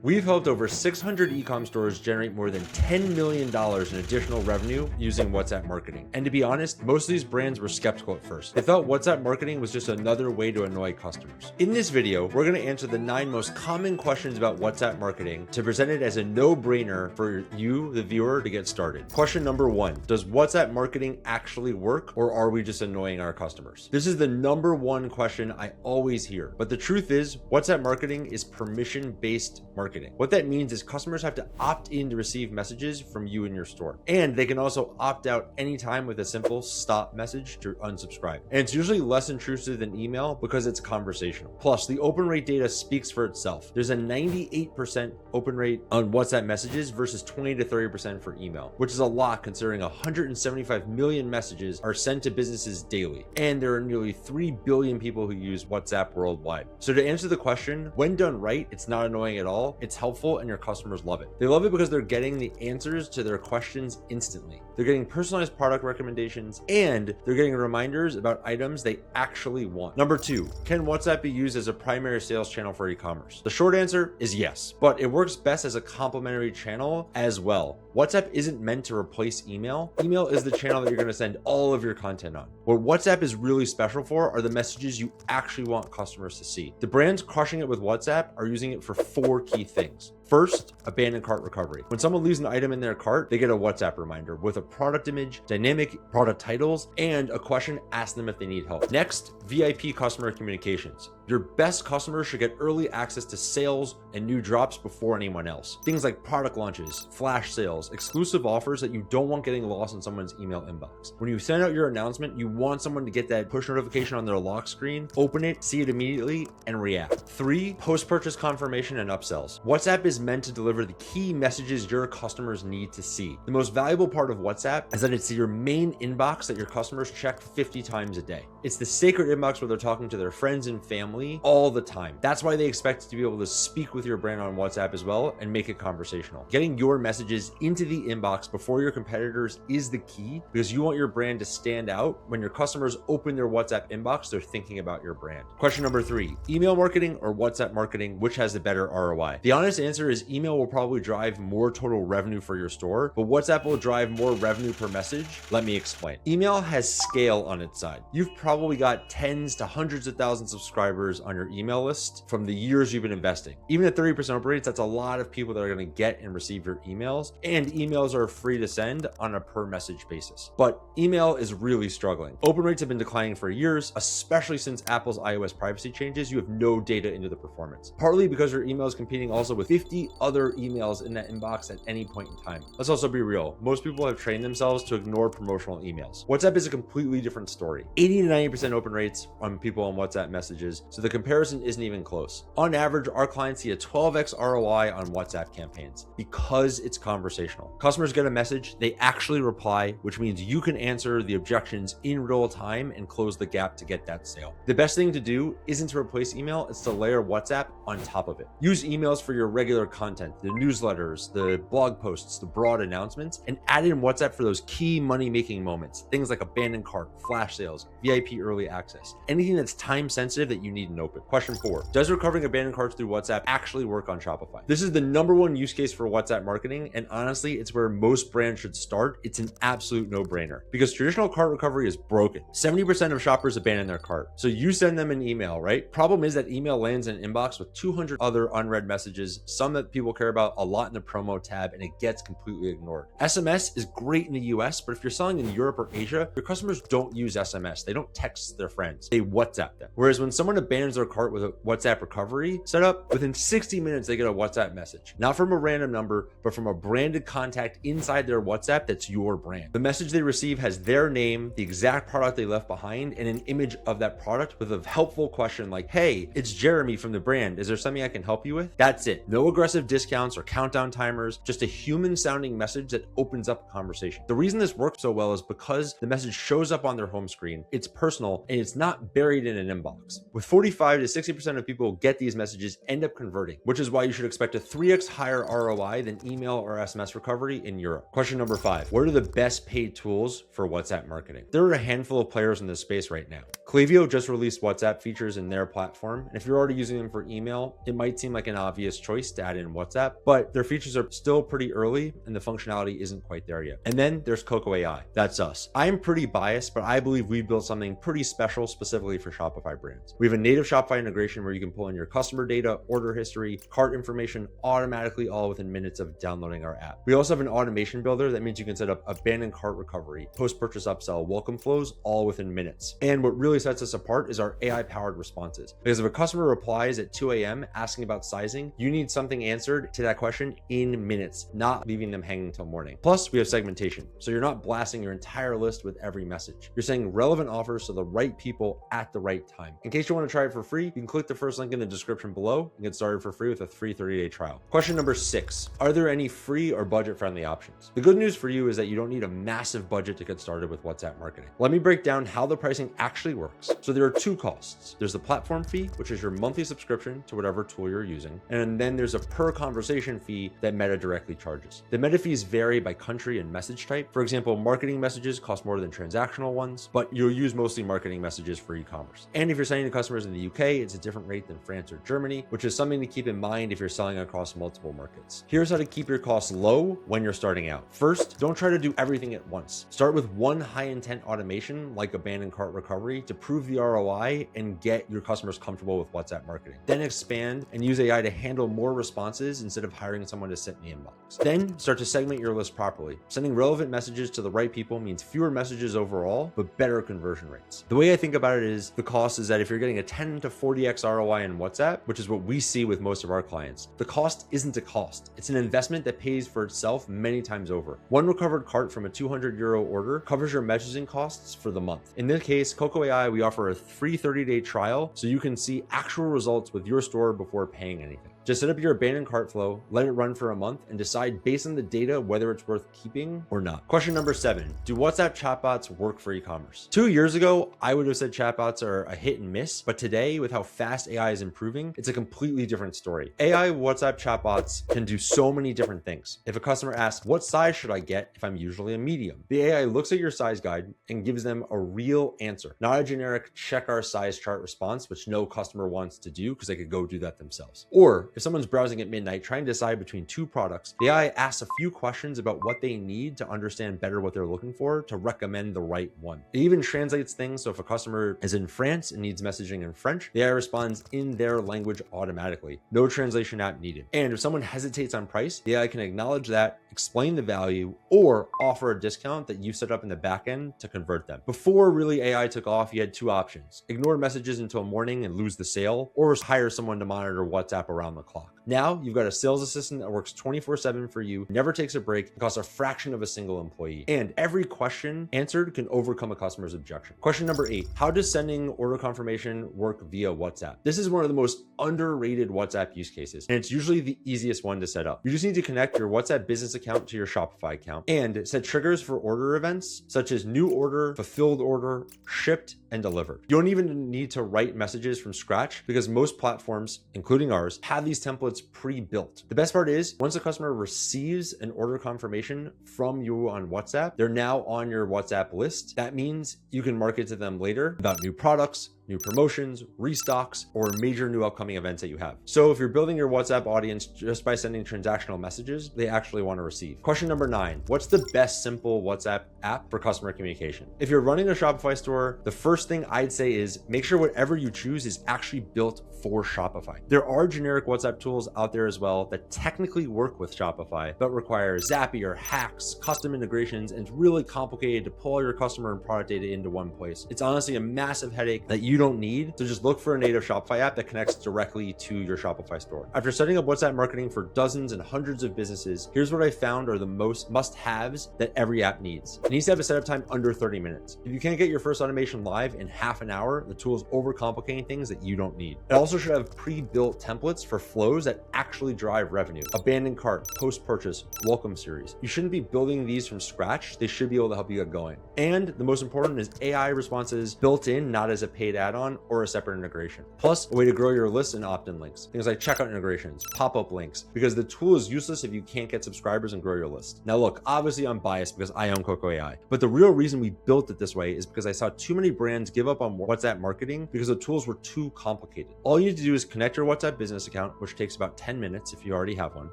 We've helped over 600 e-com stores generate more than $10 million in additional revenue using WhatsApp marketing. And to be honest, most of these brands were skeptical at first. They thought WhatsApp marketing was just another way to annoy customers. In this video, we're going to answer the 9 most common questions about WhatsApp marketing to present it as a no-brainer for you, the viewer, to get started. Question number 1, does WhatsApp marketing actually work, or are we just annoying our customers? This is the number 1 question I always hear, but the truth is WhatsApp marketing is permission-based marketing. What that means is customers have to opt in to receive messages from you in your store, and they can also opt out anytime with a simple stop message to unsubscribe. And it's usually less intrusive than email because it's conversational. Plus, the open rate data speaks for itself. There's a 98% open rate on WhatsApp messages versus 20 to 30% for email, which is a lot considering 175 million messages are sent to businesses daily, and there are nearly 3 billion people who use WhatsApp worldwide. So to answer the question, when done right, it's not annoying at all, it's helpful, and your customers love it. They love it because they're getting the answers to their questions instantly. They're getting personalized product recommendations, and they're getting reminders about items they actually want. Number 2, can WhatsApp be used as a primary sales channel for e-commerce? The short answer is yes, but it works best as a complementary channel as well. WhatsApp isn't meant to replace email. Email is the channel that you're going to send all of your content on. What WhatsApp is really special for are the messages you actually want customers to see. The brands crushing it with WhatsApp are using it for 4 key things. First, abandoned cart recovery. When someone leaves an item in their cart, they get a WhatsApp reminder with a product image, dynamic product titles, and a question asked them if they need help. Next, VIP customer communications. Your best customers should get early access to sales and new drops before anyone else. Things like product launches, flash sales, exclusive offers that you don't want getting lost in someone's email inbox. When you send out your announcement, you want someone to get that push notification on their lock screen, open it, see it immediately, and react. 3, post-purchase confirmation and upsells. WhatsApp is meant to deliver the key messages your customers need to see. The most valuable part of WhatsApp is that it's your main inbox that your customers check 50 times a day. It's the sacred inbox where they're talking to their friends and family all the time. That's why they expect to be able to speak with your brand on WhatsApp as well and make it conversational. Getting your messages into the inbox before your competitors is the key, because you want your brand to stand out. When your customers open their WhatsApp inbox, they're thinking about your brand. Question number 3, email marketing or WhatsApp marketing, which has the better ROI? The honest answer is email will probably drive more total revenue for your store, but WhatsApp will drive more revenue per message. Let me explain. Email has scale on its side. You've probably got tens to hundreds of thousands of subscribers on your email list from the years you've been investing. Even at 30% open rates, that's a lot of people that are going to get and receive your emails, and emails are free to send on a per message basis. But email is really struggling. Open rates have been declining for years, especially since Apple's iOS privacy changes. You have no data into the performance, partly because your email is competing also with 50 other emails in that inbox at any point in time. Let's also be real. Most people have trained themselves to ignore promotional emails. WhatsApp is a completely different story. 80 to 90% open rates on people on WhatsApp messages, so the comparison isn't even close. On average, our clients see a 12x ROI on WhatsApp campaigns because it's conversational. Customers get a message, they actually reply, which means you can answer the objections in real time and close the gap to get that sale. The best thing to do isn't to replace email, it's to layer WhatsApp on top of it. Use emails for your regular content, the newsletters, the blog posts, the broad announcements, and add in WhatsApp for those key money-making moments. Things like abandoned cart, flash sales, VIP early access, anything that's time sensitive that you need an open. Question 4, does recovering abandoned carts through WhatsApp actually work on Shopify? This is the number 1 use case for WhatsApp marketing, and honestly, it's where most brands should start. It's an absolute no-brainer because traditional cart recovery is broken. 70% of shoppers abandon their cart. So you send them an email, right? Problem is that email lands in an inbox with 200 other unread messages, some that people care about a lot in the promo tab, and it gets completely ignored. SMS is great in the US, but if you're selling in Europe or Asia, your customers don't use SMS. They don't text their friends. They WhatsApp them. Whereas when someone abandons their cart with a WhatsApp recovery setup, within 60 minutes, they get a WhatsApp message. Not from a random number, but from a branded contact inside their WhatsApp that's your brand. The message they receive has their name, the exact product they left behind, and an image of that product with a helpful question like, hey, it's Jeremy from the brand. Is there something I can help you with? That's it. No aggressive discounts or countdown timers, just a human sounding message that opens up a conversation. The reason this works so well is because the message shows up on their home screen, it's personal, and it's not buried in an inbox. With 45 to 60% of people who get these messages end up converting, which is why you should expect a 3x higher ROI than email or SMS recovery in Europe. Question number 5, what are the best paid tools for WhatsApp marketing? There are a handful of players in this space right now. Klaviyo just released WhatsApp features in their platform, and if you're already using them for email, it might seem like an obvious obvious choice to add in WhatsApp, but their features are still pretty early and the functionality isn't quite there yet. And then there's Coco AI. That's us. I'm pretty biased, but I believe we built something pretty special specifically for Shopify brands. We have a native Shopify integration where you can pull in your customer data, order history, cart information automatically all within minutes of downloading our app. We also have an automation builder that means you can set up abandoned cart recovery, post-purchase upsell, welcome flows all within minutes. And what really sets us apart is our AI-powered responses. Because if a customer replies at 2 a.m. asking about sizing, you need something answered to that question in minutes, not leaving them hanging till morning. Plus, we have segmentation. So you're not blasting your entire list with every message. You're sending relevant offers to the right people at the right time. In case you want to try it for free, you can click the first link in the description below and get started for free with a free 30-day trial. Question number 6, are there any free or budget-friendly options? The good news for you is that you don't need a massive budget to get started with WhatsApp marketing. Let me break down how the pricing actually works. So there are 2 costs. There's the platform fee, which is your monthly subscription to whatever tool you're using. And then there's a per conversation fee that Meta directly charges. The Meta fees vary by country and message type. For example, marketing messages cost more than transactional ones, but you'll use mostly marketing messages for e-commerce. And if you're sending to customers in the UK, it's a different rate than France or Germany, which is something to keep in mind if you're selling across multiple markets. Here's how to keep your costs low when you're starting out. First, don't try to do everything at once. Start with one high intent automation like abandoned cart recovery to prove the ROI and get your customers comfortable with WhatsApp marketing. Then expand and use AI to handle more responses instead of hiring someone to sit in the inbox. Then start to segment your list properly. Sending relevant messages to the right people means fewer messages overall, but better conversion rates. The way I think about it is the cost is that if you're getting a 10 to 40x ROI in WhatsApp, which is what we see with most of our clients, the cost isn't a cost. It's an investment that pays for itself many times over. One recovered cart from a 200 euro order covers your messaging costs for the month. In this case, Coco AI, we offer a free 30-day trial so you can see actual results with your store before paying anything. Just set up your abandoned cart flow, let it run for a month, and decide based on the data whether it's worth keeping or not. Question number 7, do WhatsApp chatbots work for e-commerce? 2 years ago, I would have said chatbots are a hit and miss, but today, with how fast AI is improving, it's a completely different story. AI WhatsApp chatbots can do so many different things. If a customer asks, what size should I get if I'm usually a medium? The AI looks at your size guide and gives them a real answer, not a generic check our size chart response, which no customer wants to do because they could go do that themselves. Or if someone's browsing at midnight trying to decide between 2 products, the AI asks a few questions about what they need to understand better what they're looking for to recommend the right one. It even translates things, so if a customer is in France and needs messaging in French, the AI responds in their language automatically. No translation app needed. And if someone hesitates on price, the AI can acknowledge that, explain the value, or offer a discount that you set up in the back end to convert them. Before really AI took off, you had 2 options: ignore messages until morning and lose the sale, or hire someone to monitor WhatsApp around the clock. Now you've got a sales assistant that works 24/7 for you, never takes a break, and costs a fraction of a single employee. And every question answered can overcome a customer's objection. Question number 8, how does sending order confirmation work via WhatsApp? This is one of the most underrated WhatsApp use cases, and it's usually the easiest one to set up. You just need to connect your WhatsApp business account to your Shopify account and set triggers for order events such as new order, fulfilled order, shipped, and delivered. You don't even need to write messages from scratch because most platforms, including ours, have these templates pre-built. The best part is once a customer receives an order confirmation from you on WhatsApp, they're now on your WhatsApp list. That means you can market to them later about new products, new promotions, restocks, or major new upcoming events that you have. So if you're building your WhatsApp audience just by sending transactional messages, they actually want to receive. Question number 9, what's the best simple WhatsApp app for customer communication? If you're running a Shopify store, the first thing I'd say is make sure whatever you choose is actually built for Shopify. There are generic WhatsApp tools out there as well that technically work with Shopify, but require Zapier, hacks, custom integrations, and it's really complicated to pull all your customer and product data into one place. It's honestly a massive headache that you don't need, so just look for a native Shopify app that connects directly to your Shopify store. After setting up WhatsApp marketing for dozens and hundreds of businesses, here's what I found are the most must-haves that every app needs. It needs to have a setup time under 30 minutes. If you can't get your first automation live in half an hour, the tool is overcomplicating things that you don't need. It also should have pre-built templates for flows that actually drive revenue. Abandoned cart, post-purchase, welcome series. You shouldn't be building these from scratch. They should be able to help you get going. And the most important is AI responses built in, not as a paid ad add-on or a separate integration. Plus, a way to grow your list and opt-in links. Things like checkout integrations, pop-up links, because the tool is useless if you can't get subscribers and grow your list. Now look, obviously I'm biased because I own Coco AI, but the real reason we built it this way is because I saw too many brands give up on WhatsApp marketing because the tools were too complicated. All you need to do is connect your WhatsApp business account, which takes about 10 minutes if you already have one.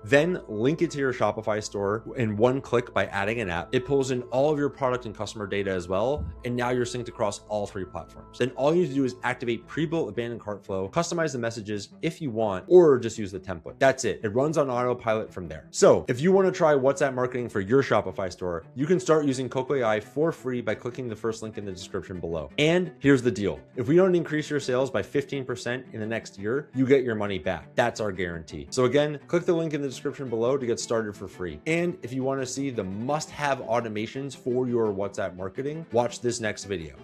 Then link it to your Shopify store in one click by adding an app. It pulls in all of your product and customer data as well, and now you're synced across all 3 platforms. Then all you need to do is activate pre-built abandoned cart flow, customize the messages if you want, or just use the template. That's it. It runs on autopilot from there. So if you want to try WhatsApp marketing for your Shopify store, you can start using Coco AI for free by clicking the first link in the description below. And here's the deal. If we don't increase your sales by 15% in the next year, you get your money back. That's our guarantee. So again, click the link in the description below to get started for free. And if you want to see the must-have automations for your WhatsApp marketing, watch this next video.